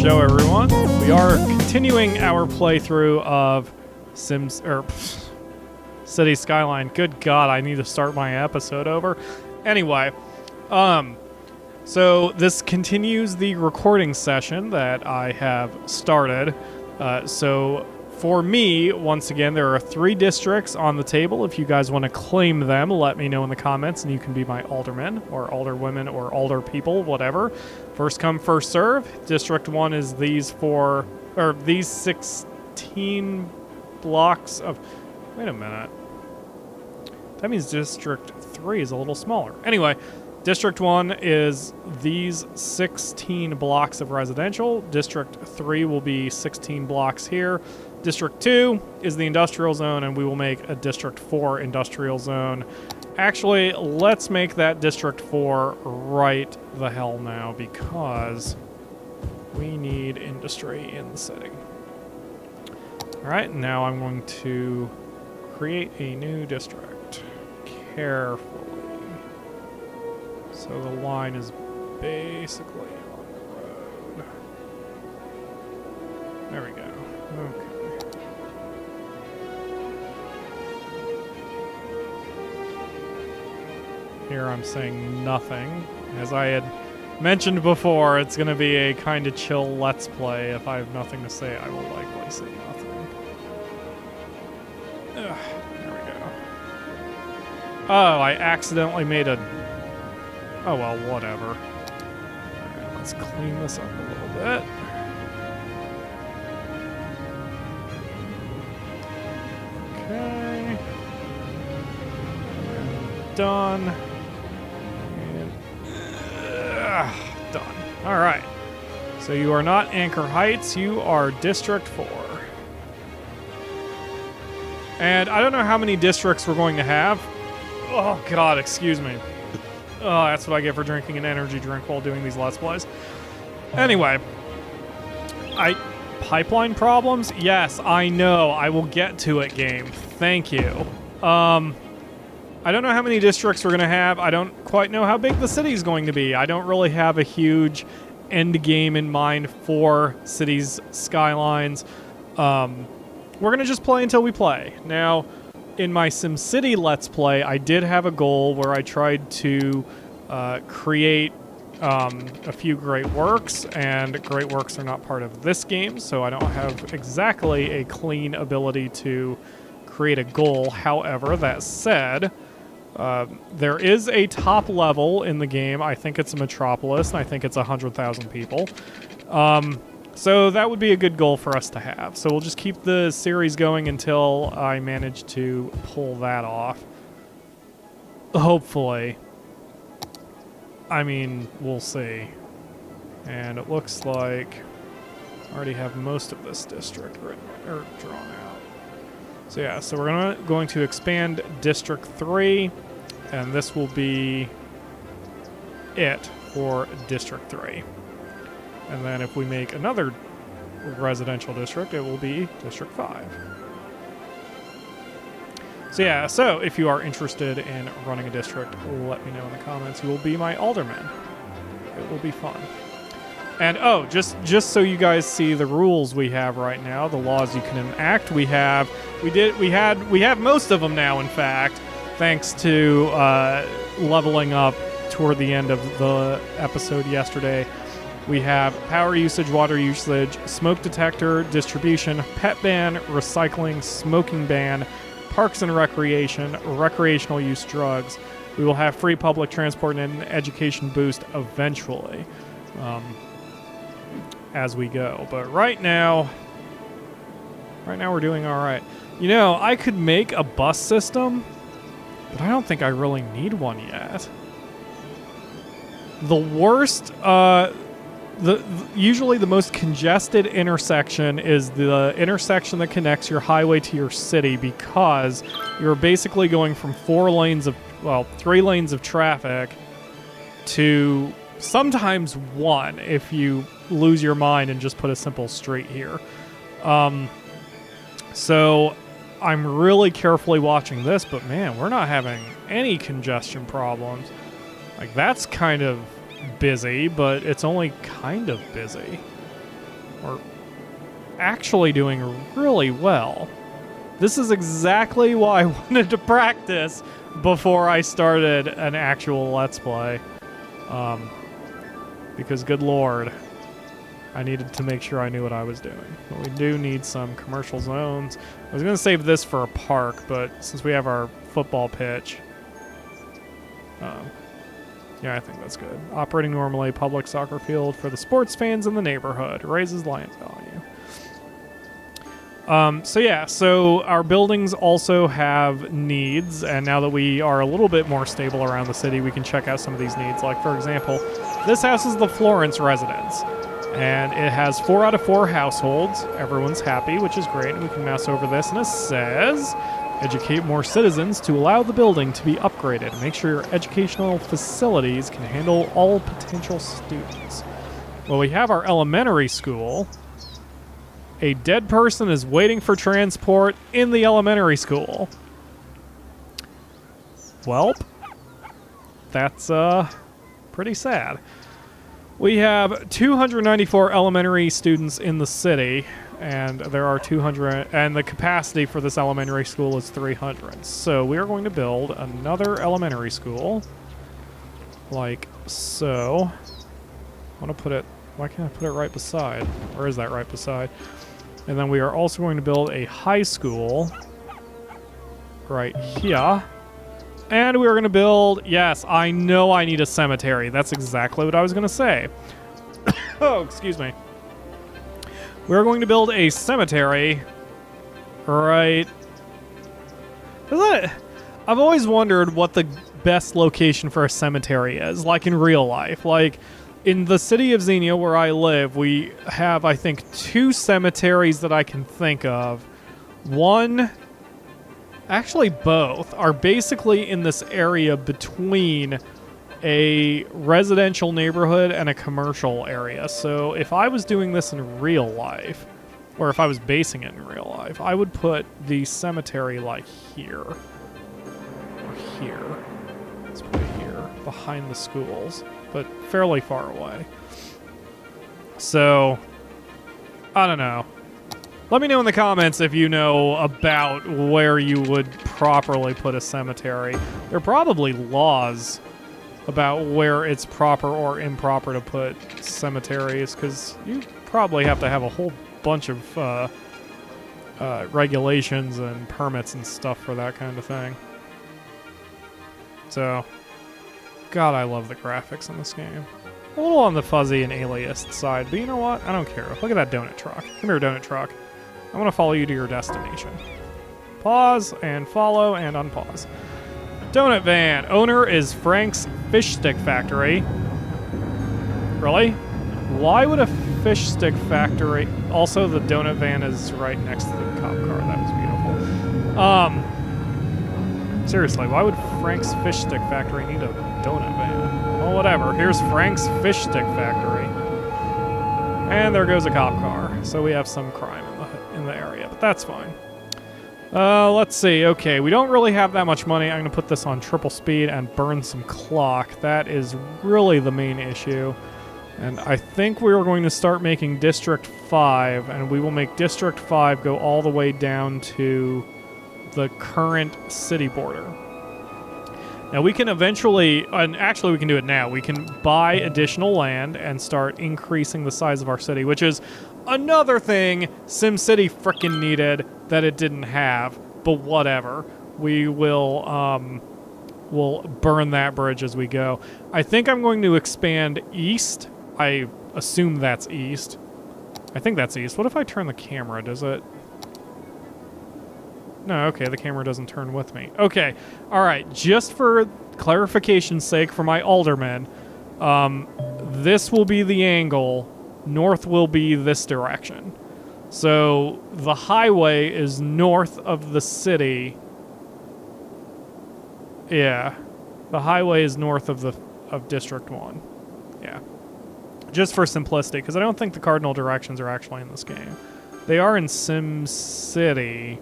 show, everyone. We are continuing our playthrough of Cities Skylines. Good God, I need to start my episode over. Anyway, so this continues the recording session that I have started. So for me, once again, there are 3 districts on the table. If you guys want to claim them, let me know in the comments, and you can be my aldermen or alderwomen or alder people, whatever. First come, first serve. District 1 is these 16 blocks of... Wait a minute. That means District 3 is a little smaller. Anyway, District 1 is these 16 blocks of residential. District 3 will be 16 blocks here. District 2 is the industrial zone, and we will make a District 4 industrial zone. Actually, let's make that District 4 right the hell now, because we need industry in the city. Alright, now I'm going to create a new district carefully. So the line is basically on the road. There we go. Okay. Here I'm saying nothing. As I had mentioned before, it's going to be a kind of chill let's play. If I have nothing to say, I will likely say nothing. Ugh, there we go. Oh, I accidentally made a... Oh, well, whatever. Alright, let's clean this up a little bit. Okay. And done. And... done. Alright. So you are not Anchor Heights, you are District 4. And I don't know how many districts we're going to have. Oh, God, excuse me. Oh, that's what I get for drinking an energy drink while doing these Let's Plays. Anyway. Pipeline problems? Yes, I know. I will get to it, game. Thank you. I don't know how many districts we're going to have. I don't quite know how big the city is going to be. I don't really have a huge end game in mind for Cities Skylines. We're going to just play until we play. Now... In my SimCity Let's Play, I did have a goal where I tried to create a few great works, and great works are not part of this game, so I don't have exactly a clean ability to create a goal. However, that said, there is a top level in the game. I think it's a metropolis, and I think it's 100,000 people. So that would be a good goal for us to have. So we'll just keep the series going until I manage to pull that off. Hopefully. I mean, we'll see. And it looks like I already have most of this district written or drawn out. So yeah, so we're going to expand District 3, and this will be it for District 3. And then if we make another residential district, it will be District 5. So yeah, so if you are interested in running a district, let me know in the comments. You will be my alderman. It will be fun. And oh, just so you guys see the rules we have right now, the laws you can enact, we have most of them now, in fact, thanks to leveling up toward the end of the episode yesterday. We have power usage, water usage, smoke detector, distribution, pet ban, recycling, smoking ban, parks and recreation, recreational use drugs. We will have free public transport and an education boost eventually as we go. But right now we're doing all right. You know, I could make a bus system, but I don't think I really need one yet. The worst... usually the most congested intersection is the intersection that connects your highway to your city, because you're basically going from 3 lanes of traffic to sometimes 1 if you lose your mind and just put a simple street here. So I'm really carefully watching this, but man, we're not having any congestion problems. Like, that's kind of busy, but it's only kind of busy. We're actually doing really well. This is exactly why I wanted to practice before I started an actual Let's Play. Because good lord, I needed to make sure I knew what I was doing. But we do need some commercial zones. I was going to save this for a park, but since we have our football pitch, yeah, I think that's good. Operating normally, public soccer field for the sports fans in the neighborhood. Raises land value. So our buildings also have needs, and now that we are a little bit more stable around the city, we can check out some of these needs. Like, for example, this house is the Florence residence, and it has 4 out of 4 households. Everyone's happy, which is great, and we can mouse over this, and it says, educate more citizens to allow the building to be upgraded. Make sure your educational facilities can handle all potential students. Well, we have our elementary school. A dead person is waiting for transport in the elementary school. Welp, that's pretty sad. We have 294 elementary students in the city, and there are 200, and the capacity for this elementary school is 300. So we are going to build another elementary school, like so. I want to put it, why can't I put it right beside? Where is that right beside? And then we are also going to build a high school right here. And we are going to build, yes, I know I need a cemetery. That's exactly what I was going to say. Oh, excuse me. We're going to build a cemetery right... I've always wondered what the best location for a cemetery is, like in real life. Like, in the city of Xenia, where I live, we have, I think, 2 cemeteries that I can think of. One... Actually, both are basically in this area between a residential neighborhood and a commercial area. So if I was doing this in real life, or if I was basing it in real life, I would put the cemetery like here. Or here. Let's put it here, behind the schools, but fairly far away. So, I don't know. Let me know in the comments if you know about where you would properly put a cemetery. There are probably laws about where it's proper or improper to put cemeteries, because you probably have to have a whole bunch of regulations and permits and stuff for that kind of thing. So, God, I love the graphics in this game. A little on the fuzzy and aliased side, but you know what? I don't care. Look at that donut truck. Come here, donut truck. I want to follow you to your destination. Pause and follow and unpause. Donut van. Owner is Frank's Fish Stick Factory. Really? Why would a fish stick factory... Also, the donut van is right next to the cop car. That was beautiful. Seriously, why would Frank's Fish Stick Factory need a donut van? Well, whatever. Here's Frank's Fish Stick Factory. And there goes a cop car. So we have some crime in the area, but that's fine. Let's see. Okay, we don't really have that much money. I'm going to put this on triple speed and burn some clock. That is really the main issue. And I think we are going to start making District 5, and we will make District 5 go all the way down to the current city border. Now we can eventually, and actually we can do it now, we can buy additional land and start increasing the size of our city, which is another thing SimCity frickin' needed that it didn't have, but whatever. We will, we'll burn that bridge as we go. I think I'm going to expand east. I assume that's east. I think that's east. What if I turn the camera? Does it... No, okay, the camera doesn't turn with me. Okay, all right, just for clarification's sake for my aldermen, this will be the angle, north will be this direction. So the highway is north of the city. Yeah, the highway is north of District 1. Yeah, just for simplicity, because I don't think the cardinal directions are actually in this game. They are in SimCity.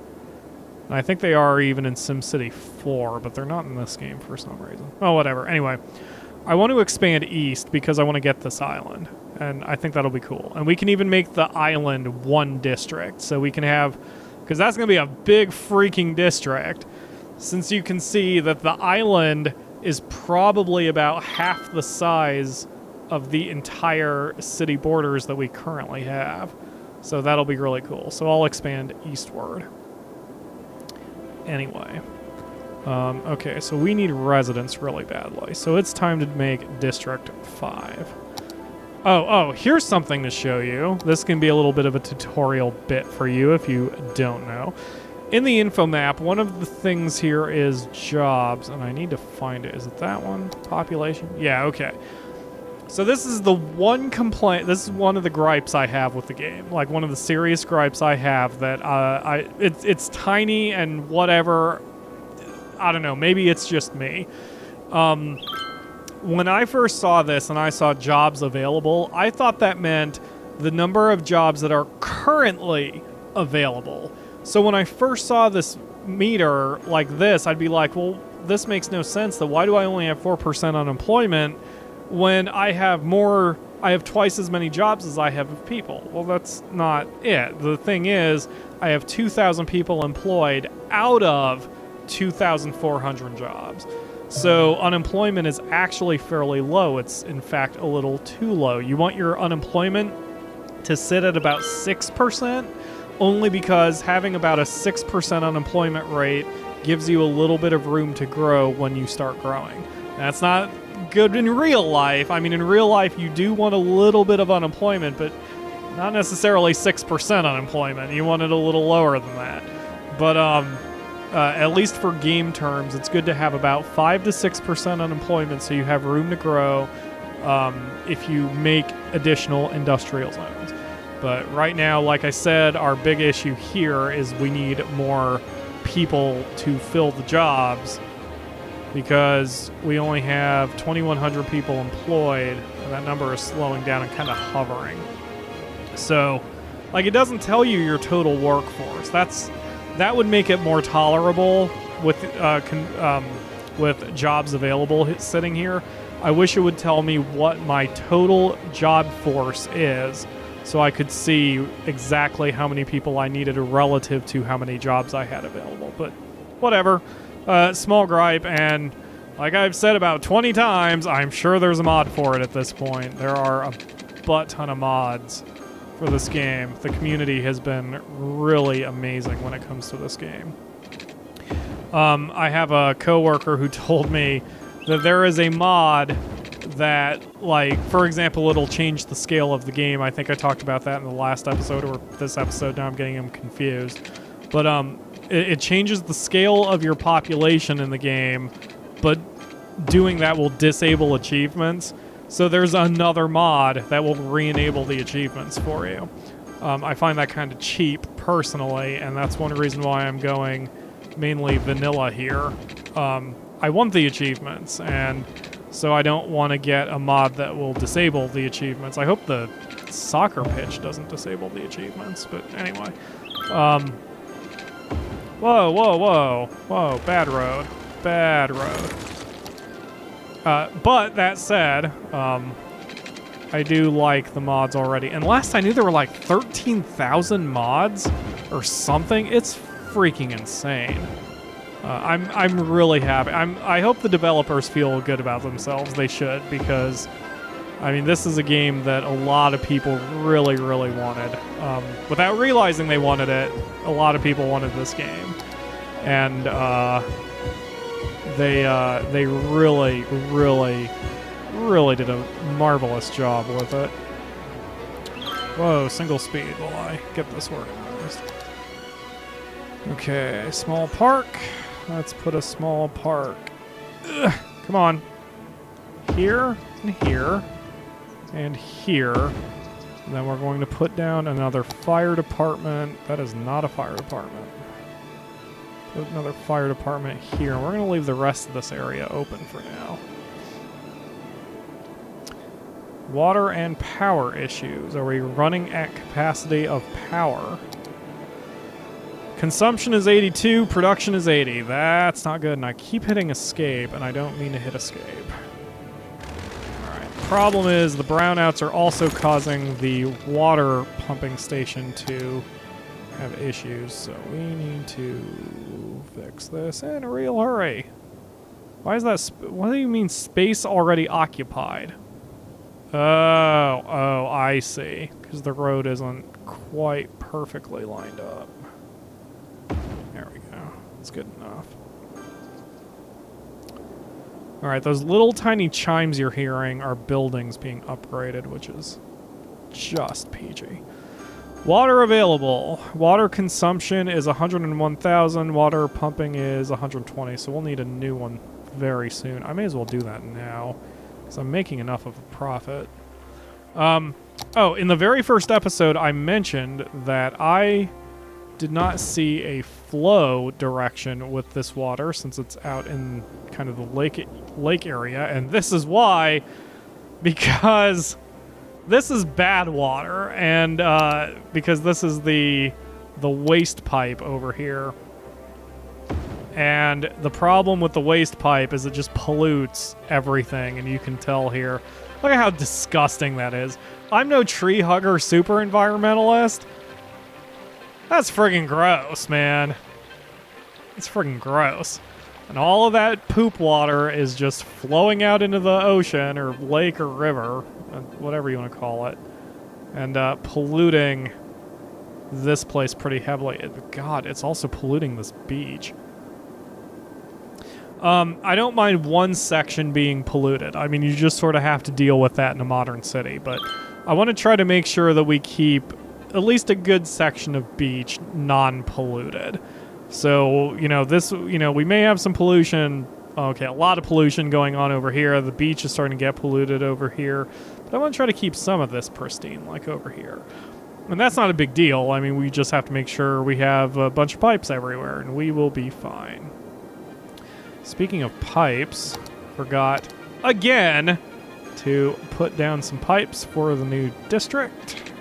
I think they are even in SimCity 4, but they're not in this game for some reason. Oh, whatever. Anyway, I want to expand east because I want to get this island. And I think that'll be cool. And we can even make the island one district. So we can have, because that's going to be a big freaking district. Since you can see that the island is probably about half the size of the entire city borders that we currently have. So that'll be really cool. So I'll expand eastward. Anyway. Okay, so we need residents really badly. So it's time to make District 5. Oh, here's something to show you. This can be a little bit of a tutorial bit for you if you don't know. In the info map, one of the things here is jobs, and I need to find it. Is it that one? Population? Yeah, okay. So this is the one complaint, this is one of the gripes I have with the game. Like, one of the serious gripes I have that it's tiny and whatever. I don't know, maybe it's just me. When I first saw this and I saw jobs available, I thought that meant the number of jobs that are currently available. So when I first saw this meter like this, I'd be like, well, this makes no sense. That why do I only have 4% unemployment when I have twice as many jobs as I have of people? Well, that's not it. The thing is, I have 2,000 people employed out of 2,400 jobs. So unemployment is actually fairly low. It's, in fact, a little too low. You want your unemployment to sit at about 6%, only because having about a 6% unemployment rate gives you a little bit of room to grow when you start growing. That's not good in real life. I mean, in real life, you do want a little bit of unemployment, but not necessarily 6% unemployment. You want it a little lower than that. But at least for game terms, it's good to have about 5 to 6% unemployment so you have room to grow if you make additional industrial zones. But right now, like I said, our big issue here is we need more people to fill the jobs because we only have 2,100 people employed, and that number is slowing down and kind of hovering. So, like, it doesn't tell you your total workforce. That would make it more tolerable with jobs available sitting here. I wish it would tell me what my total job force is so I could see exactly how many people I needed relative to how many jobs I had available. But whatever. Small gripe, and like I've said about 20 times, I'm sure there's a mod for it at this point. There are a butt ton of mods for this game. The community has been really amazing when it comes to this game. I have a coworker who told me that there is a mod that, like, for example, it'll change the scale of the game. I think I talked about that in the last episode or this episode. Now I'm getting them confused. But it changes the scale of your population in the game, but doing that will disable achievements. So there's another mod that will re-enable the achievements for you. I find that kind of cheap, personally, and that's one reason why I'm going mainly vanilla here. I want the achievements, and so I don't want to get a mod that will disable the achievements. I hope the soccer pitch doesn't disable the achievements, but anyway. Whoa, whoa, whoa. Whoa, bad road. Bad road. But that said, I do like the mods already. And last I knew there were like 13,000 mods or something. It's freaking insane. I'm really happy. I hope the developers feel good about themselves. They should, because I mean, this is a game that a lot of people really, really wanted. Without realizing they wanted it, a lot of people wanted this game. And they really, really, really did a marvelous job with it. Whoa, single speed while I get this organized. Okay, small park. Let's put a small park. Ugh, come on. Here, and here, and here. And then we're going to put down another fire department. That is not a fire department. Put another fire department here. We're going to leave the rest of this area open for now. Water and power issues. Are we running at capacity of power? Consumption is 82, production is 80. That's not good, and I keep hitting escape, and I don't mean to hit escape. Alright. problem is the brownouts are also causing the water pumping station to have issues, so we need to fix this in a real hurry. Why is that? What do you mean space already occupied? Oh, I see. Because the road isn't quite perfectly lined up. There we go. That's good enough. Alright, those little tiny chimes you're hearing are buildings being upgraded, which is just peachy. Water available. Water consumption is 101,000. Water pumping is 120, so we'll need a new one very soon. I may as well do that now, because I'm making enough of a profit. Oh, in the very first episode, I mentioned that I did not see a flow direction with this water, since it's out in kind of the lake area, and this is why, because this is bad water, and because this is the waste pipe over here. And the problem with the waste pipe is it just pollutes everything, and you can tell here. Look at how disgusting that is. I'm no tree hugger super environmentalist. That's friggin' gross, man. It's friggin' gross. And all of that poop water is just flowing out into the ocean, or lake, or river, whatever you want to call it, and polluting this place pretty heavily. God, it's also polluting this beach. I don't mind one section being polluted. I mean, you just sort of have to deal with that in a modern city, but I want to try to make sure that we keep at least a good section of beach non-polluted. So, you know, we may have some pollution. Okay, a lot of pollution going on over here. The beach is starting to get polluted over here. But I want to try to keep some of this pristine, like over here. And that's not a big deal. I mean, we just have to make sure we have a bunch of pipes everywhere, and we will be fine. Speaking of pipes, forgot again to put down some pipes for the new district.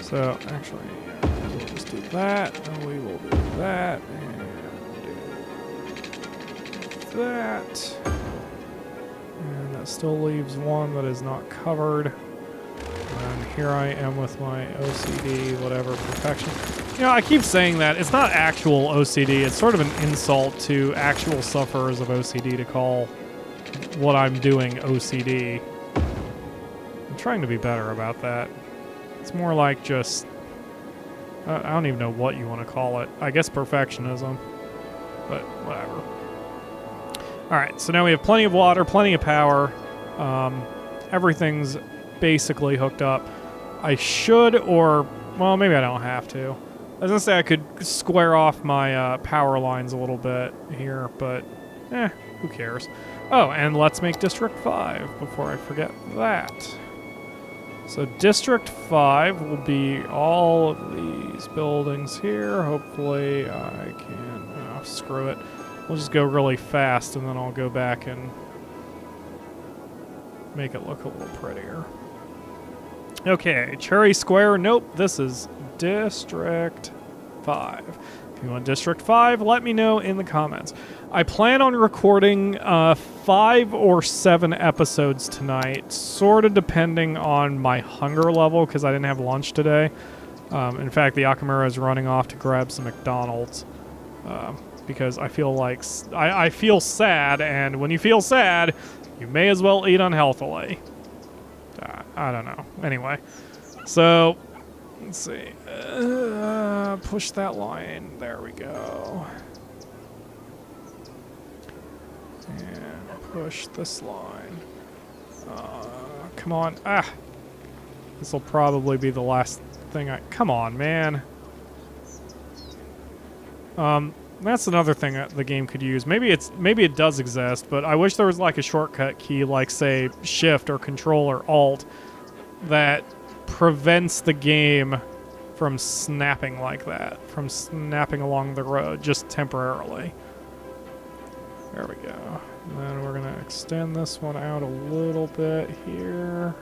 So, actually, we'll just do that, and we will do that, and do that. And that still leaves one that is not covered. And here I am with my OCD, whatever, perfection. You know, I keep saying that. It's not actual OCD. It's sort of an insult to actual sufferers of OCD to call what I'm doing OCD. I'm trying to be better about that. It's more like just... I don't even know what you want to call it. I guess perfectionism. But whatever. Alright, so now we have plenty of water, plenty of power. Everything's basically hooked up. I should, or... well, maybe I don't have to. I was going to say I could square off my power lines a little bit here, but who cares? Oh, and let's make District 5 before I forget that. So District 5 will be all of these buildings here. Hopefully I can... oh, screw it. We'll just go really fast, and then I'll go back and make it look a little prettier. Okay, Cherry Square. Nope, this is District 5. If you want District 5, let me know in the comments. I plan on recording 5 or 7 episodes tonight, sort of depending on my hunger level, because I didn't have lunch today. In fact, the Akamura is running off to grab some McDonald's, because I feel like... I feel sad, and when you feel sad, you may as well eat unhealthily. I don't know. Anyway, so let's see. Push that line. There we go. And push this line. Come on. This will probably be the last thing I... come on, man. That's another thing that the game could use. Maybe it does exist, but I wish there was like a shortcut key, like say Shift or Control or Alt, that prevents the game from snapping like that, from snapping along the road just temporarily. There we go. And then we're gonna extend this one out a little bit here,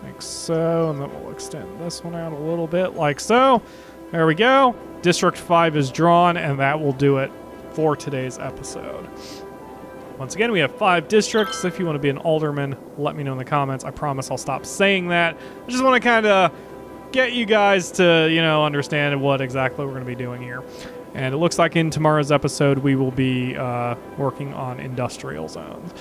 like so, and then we'll extend this one out a little bit, like so. There we go. District 5 is drawn, and that will do it for today's episode. Once again, we have 5 districts. If you want to be an alderman, let me know in the comments. I promise I'll stop saying that. I just want to kind of get you guys to, you know, understand what exactly we're going to be doing here. And it looks like in tomorrow's episode, we will be working on industrial zones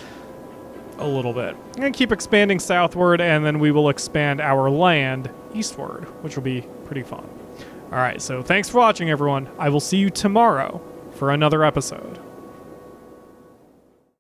a little bit. I'm going to keep expanding southward, and then we will expand our land eastward, which will be pretty fun. All right, so thanks for watching, everyone. I will see you tomorrow for another episode.